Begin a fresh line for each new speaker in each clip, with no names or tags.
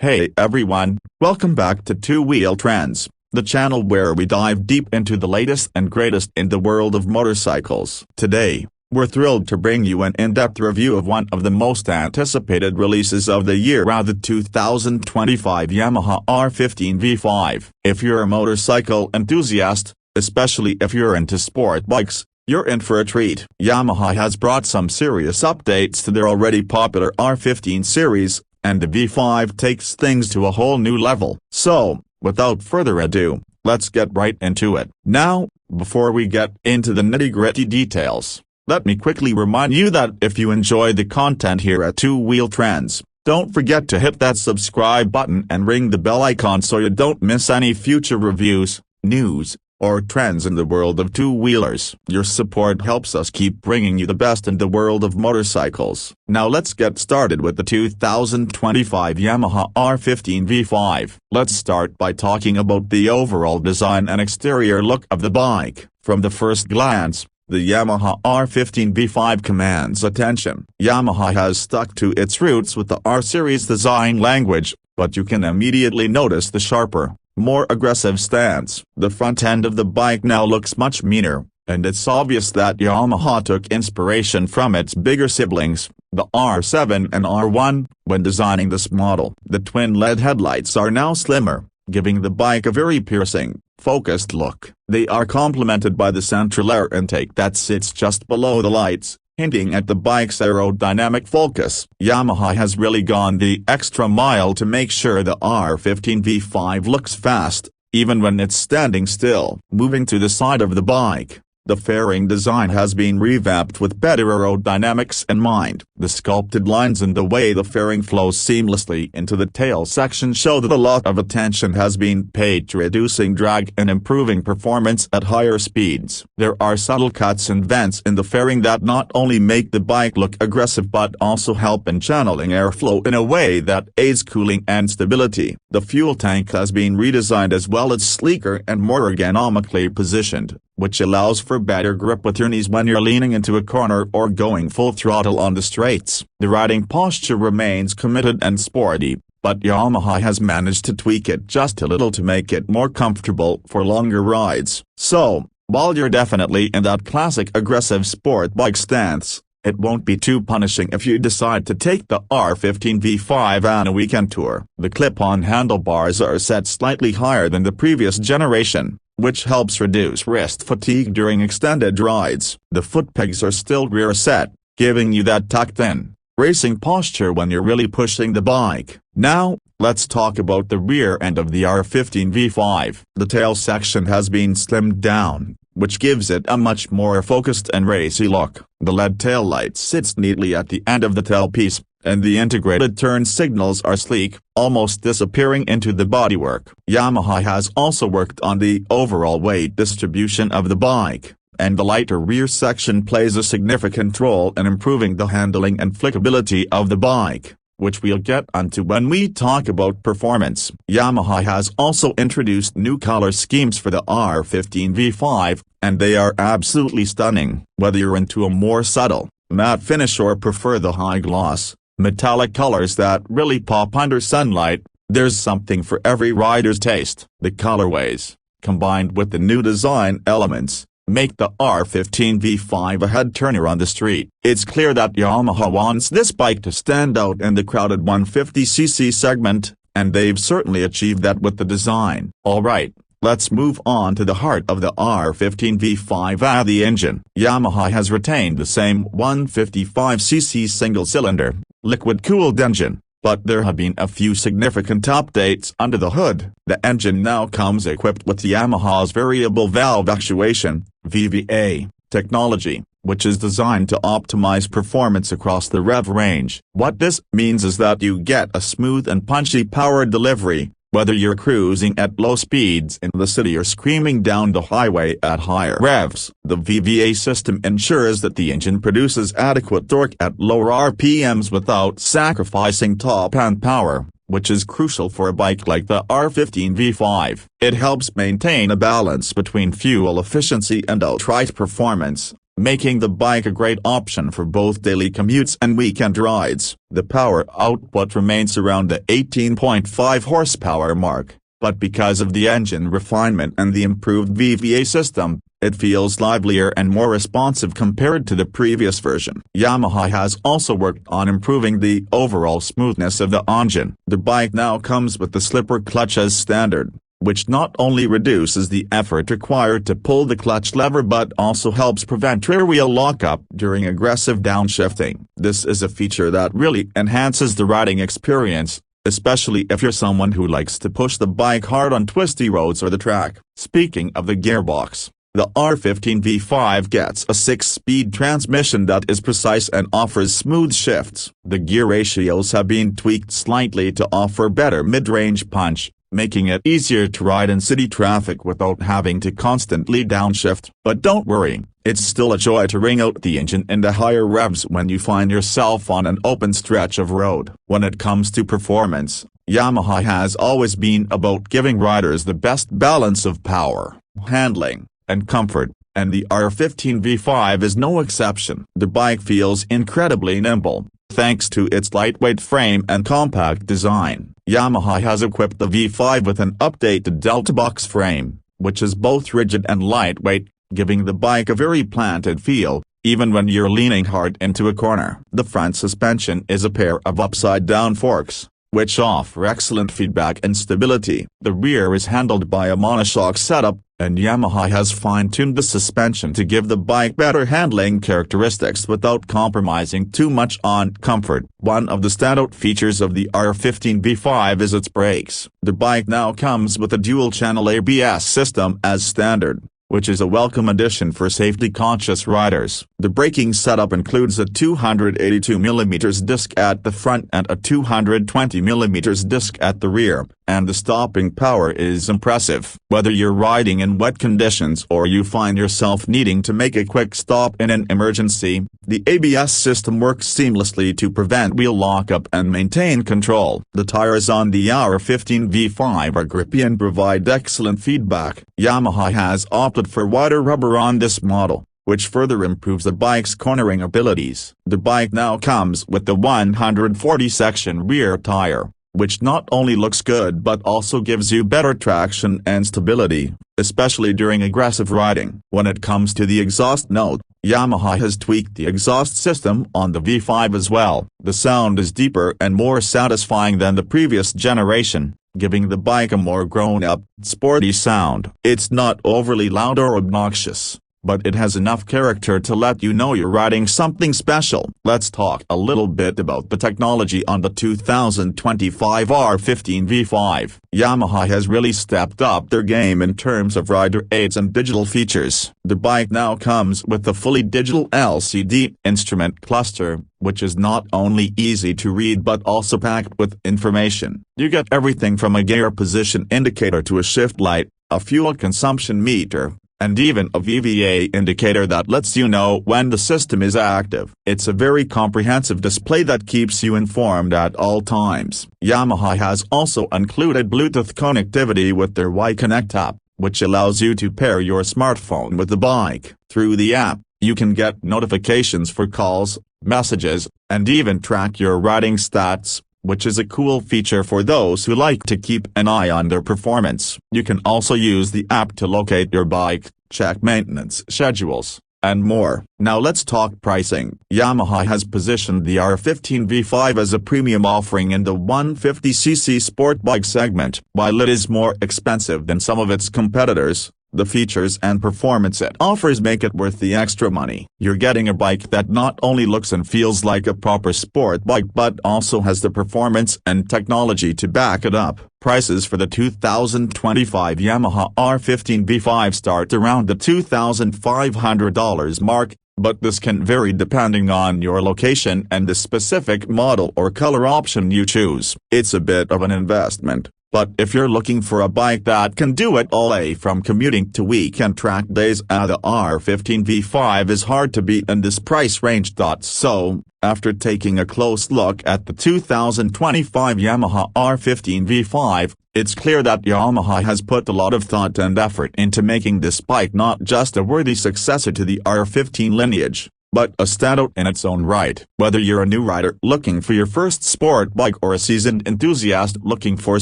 Hey everyone, welcome back to Two Wheel Trends, the channel where we dive deep into the latest and greatest in the world of motorcycles. Today, we're thrilled to bring you an in-depth review of one of the most anticipated releases of the year, the 2025 Yamaha R15 V5. If you're a motorcycle enthusiast, especially if you're into sport bikes, you're in for a treat. Yamaha has brought some serious updates to their already popular R15 series, and the V5 takes things to a whole new level. So, without further ado, let's get right into it. Now, before we get into the nitty-gritty details, let me quickly remind you that if you enjoy the content here at Two Wheel Trends, don't forget to hit that subscribe button and ring the bell icon so you don't miss any future reviews, news, or trends in the world of two-wheelers. Your support helps us keep bringing you the best in the world of motorcycles. Now let's get started with the 2025 Yamaha R15 V5. Let's start by talking about the overall design and exterior look of the bike. From the first glance, the Yamaha R15 V5 commands attention. Yamaha has stuck to its roots with the R-Series design language, but you can immediately notice the sharper, more aggressive stance. The front end of the bike now looks much meaner, and it's obvious that Yamaha took inspiration from its bigger siblings, the R7 and R1, when designing this model. The twin LED headlights are now slimmer, giving the bike a very piercing, focused look. They are complemented by the central air intake that sits just below the lights, hinting at the bike's aerodynamic focus. Yamaha has really gone the extra mile to make sure the R15 V5 looks fast, even when it's standing still. Moving to the side of the bike, the fairing design has been revamped with better aerodynamics in mind. The sculpted lines and the way the fairing flows seamlessly into the tail section show that a lot of attention has been paid to reducing drag and improving performance at higher speeds. There are subtle cuts and vents in the fairing that not only make the bike look aggressive but also help in channeling airflow in a way that aids cooling and stability. The fuel tank has been redesigned as well as sleeker and more ergonomically positioned, which allows for better grip with your knees when you're leaning into a corner or going full throttle on the straights. The riding posture remains committed and sporty, but Yamaha has managed to tweak it just a little to make it more comfortable for longer rides. So, while you're definitely in that classic aggressive sport bike stance, it won't be too punishing if you decide to take the R15 V5 on a weekend tour. The clip-on handlebars are set slightly higher than the previous generation, which helps reduce wrist fatigue during extended rides. The foot pegs are still rear set, giving you that tucked-in, racing posture when you're really pushing the bike. Now, let's talk about the rear end of the R15 V5. The tail section has been slimmed down, which gives it a much more focused and racy look. The LED taillight sits neatly at the end of the tailpiece, and the integrated turn signals are sleek, almost disappearing into the bodywork. Yamaha has also worked on the overall weight distribution of the bike, and the lighter rear section plays a significant role in improving the handling and flickability of the bike, which we'll get onto when we talk about performance. Yamaha has also introduced new color schemes for the R15 V5, and they are absolutely stunning. Whether you're into a more subtle, matte finish or prefer the high-gloss, metallic colors that really pop under sunlight, there's something for every rider's taste. The colorways, combined with the new design elements, make the R15 V5 a head-turner on the street. It's clear that Yamaha wants this bike to stand out in the crowded 150cc segment, and they've certainly achieved that with the design. Alright, let's move on to the heart of the R15 V5, the engine. Yamaha has retained the same 155cc single-cylinder, liquid-cooled engine, but there have been a few significant updates under the hood. The engine now comes equipped with Yamaha's variable valve actuation, VVA, technology, which is designed to optimize performance across the rev range. What this means is that you get a smooth and punchy power delivery, whether you're cruising at low speeds in the city or screaming down the highway at higher revs. The VVA system ensures that the engine produces adequate torque at lower RPMs without sacrificing top-end power, which is crucial for a bike like the R15 V5. It helps maintain a balance between fuel efficiency and outright performance, making the bike a great option for both daily commutes and weekend rides. The power output remains around the 18.5 horsepower mark, but because of the engine refinement and the improved VVA system, it feels livelier and more responsive compared to the previous version. Yamaha has also worked on improving the overall smoothness of the engine. The bike now comes with the slipper clutch as standard, which not only reduces the effort required to pull the clutch lever but also helps prevent rear wheel lockup during aggressive downshifting. This is a feature that really enhances the riding experience, especially if you're someone who likes to push the bike hard on twisty roads or the track. Speaking of the gearbox, the R15 V5 gets a 6-speed transmission that is precise and offers smooth shifts. The gear ratios have been tweaked slightly to offer better mid-range punch, making it easier to ride in city traffic without having to constantly downshift. But don't worry, it's still a joy to wring out the engine in the higher revs when you find yourself on an open stretch of road. When it comes to performance, Yamaha has always been about giving riders the best balance of power, handling, and comfort, and the R15 V5 is no exception. The bike feels incredibly nimble, thanks to its lightweight frame and compact design. Yamaha has equipped the V5 with an updated Delta box frame, which is both rigid and lightweight, giving the bike a very planted feel, even when you're leaning hard into a corner. The front suspension is a pair of upside-down forks, which offer excellent feedback and stability. The rear is handled by a monoshock setup, and Yamaha has fine-tuned the suspension to give the bike better handling characteristics without compromising too much on comfort. One of the standout features of the R15 V5 is its brakes. The bike now comes with a dual-channel ABS system as standard, which is a welcome addition for safety-conscious riders. The braking setup includes a 282mm disc at the front and a 220mm disc at the rear, and the stopping power is impressive. Whether you're riding in wet conditions or you find yourself needing to make a quick stop in an emergency, the ABS system works seamlessly to prevent wheel lockup and maintain control. The tires on the R15 V5 are grippy and provide excellent feedback. Yamaha has opted for wider rubber on this model, which further improves the bike's cornering abilities. The bike now comes with the 140-section rear tire, which not only looks good but also gives you better traction and stability, especially during aggressive riding. When it comes to the exhaust note, Yamaha has tweaked the exhaust system on the V5 as well. The sound is deeper and more satisfying than the previous generation, giving the bike a more grown-up, sporty sound. It's not overly loud or obnoxious, but it has enough character to let you know you're riding something special. Let's talk a little bit about the technology on the 2025 R15 V5. Yamaha has really stepped up their game in terms of rider aids and digital features. The bike now comes with a fully digital LCD instrument cluster, which is not only easy to read but also packed with information. You get everything from a gear position indicator to a shift light, a fuel consumption meter, and even a VVA indicator that lets you know when the system is active. It's a very comprehensive display that keeps you informed at all times. Yamaha has also included Bluetooth connectivity with their Y-Connect app, which allows you to pair your smartphone with the bike. Through the app, you can get notifications for calls, messages, and even track your riding stats, which is a cool feature for those who like to keep an eye on their performance. You can also use the app to locate your bike, check maintenance schedules, and more. Now let's talk pricing. Yamaha has positioned the R15 V5 as a premium offering in the 150cc sport bike segment. While it is more expensive than some of its competitors, the features and performance it offers make it worth the extra money. You're getting a bike that not only looks and feels like a proper sport bike but also has the performance and technology to back it up. Prices for the 2025 Yamaha R15 V5 start around the $2,500 mark, but this can vary depending on your location and the specific model or color option you choose. It's a bit of an investment, but if you're looking for a bike that can do it all from commuting to weekend track days, the R15 V5 is hard to beat in this price range. So, after taking a close look at the 2025 Yamaha R15 V5, It's clear that Yamaha has put a lot of thought and effort into making this bike not just a worthy successor to the R15 lineage, but a standout in its own right. Whether you're a new rider looking for your first sport bike or a seasoned enthusiast looking for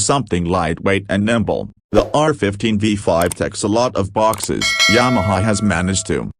something lightweight and nimble, the R15 V5 ticks a lot of boxes. Yamaha has managed to